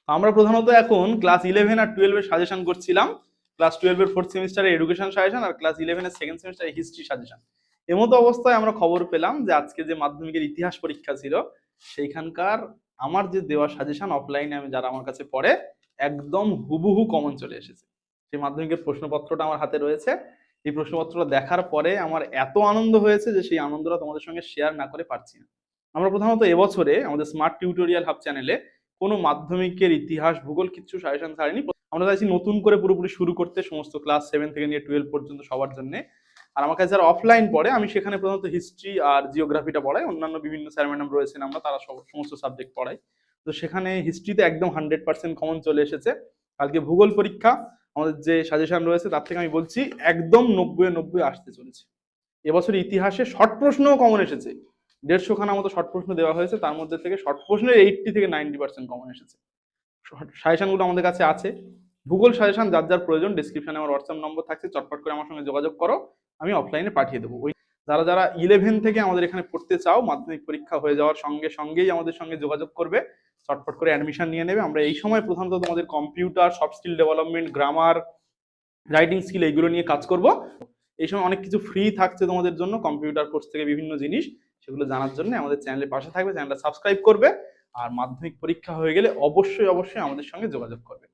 আমরা প্রধানত এখন ক্লাস 11 আর 12 এর সাজেশন করছিলাম। ক্লাস 12 এর ফোর্থ সেমিস্টারে এডুকেশন সাজেশন আর ক্লাস 11 এর সেকেন্ড সেমিস্টারে হিস্ট্রি সাজেশন। এমতো অবস্থায় আমরা খবর পেলাম যে আজকে যে মাধ্যমিকের ইতিহাস পরীক্ষা ছিল সেইখানকার আমার যে দেওয়া সাজেশন অফলাইনে আমি যারা আমার কাছে পড়ে একদম হুবহু কমন চলে এসেছে। সেই মাধ্যমিকের প্রশ্নপত্রটা আমার হাতে রয়েছে। এই প্রশ্নপত্রটা দেখার পরে আমার এত আনন্দ হয়েছে যে সেই আনন্দটা তোমাদের সঙ্গে শেয়ার না করে পারছি না। আমরা প্রধানত এবছরে আমাদের স্মার্ট টিউটোরিয়াল হাব চ্যানেলে কোনো মাধ্যমিকের ইতিহাস ভূগোল কিছু সাজেশন ছাড়েনি। আমরা চাইছি নতুন করে পুরোপুরি শুরু করতে সমস্ত ক্লাস 7 থেকে নিয়ে 12 পর্যন্ত সবার জন্য। আর আমার কাছে যারা অফলাইন পড়ে আমি সেখানে প্রধানত হিস্ট্রি আর জিওগ্রাফিটা পড়াই, অন্যান্য বিভিন্ন স্যার ম্যাডাম রয়েছেন আমরা তারা সমস্ত সাবজেক্ট পড়াই। তো সেখানে হিস্ট্রিতে একদম 100% কমন চলে এসেছে। কালকে ভূগোল পরীক্ষা আমাদের যে সাজেশন রয়েছে তার থেকে আমি বলছি একদম 90-90 আসতে চলেছে। এবছর ইতিহাসে শর্ট প্রশ্নও কমন এসেছে। 150 খানা মতো শর্ট প্রশ্ন দেওয়া হয়েছে, তার মধ্যে থেকে শর্ট প্রশ্নের 80 থেকে 90% কমন এসেছে। সাজেশন গুলো আমাদের কাছে আছে। ভূগোল সাজেশন যার যার প্রয়োজন ডিসক্রিপশনে আমার হোয়াটসঅ্যাপ নম্বর থাকছে, চটপট করে আমার সঙ্গে যোগাযোগ করো, আমি অফলাইনে পাঠিয়ে দেবো। ওই যারা যারা 11 থেকে আমাদের এখানে পড়তে চাও মাধ্যমিক পরীক্ষা হয়ে যাওয়ার সঙ্গে সঙ্গেই আমাদের সঙ্গে যোগাযোগ করবে, চটপট করে অ্যাডমিশন নিয়ে নেবে। আমরা এই সময় প্রধানত তোমাদের computer, soft skill development, grammar, writing skill এইগুলো নিয়ে কাজ করব। এই সময় অনেক কিছু ফ্রি থাকছে তোমাদের জন্য, কম্পিউটার কোর্স থেকে বিভিন্ন জিনিস, সেগুলো জানার জন্য আমাদের চ্যানেলের পাশে থাকবে, চ্যানেলটা সাবস্ক্রাইব করবে। আর মাধ্যমিক পরীক্ষা হয়ে গেলে অবশ্যই অবশ্যই আমাদের সঙ্গে যোগাযোগ করবে।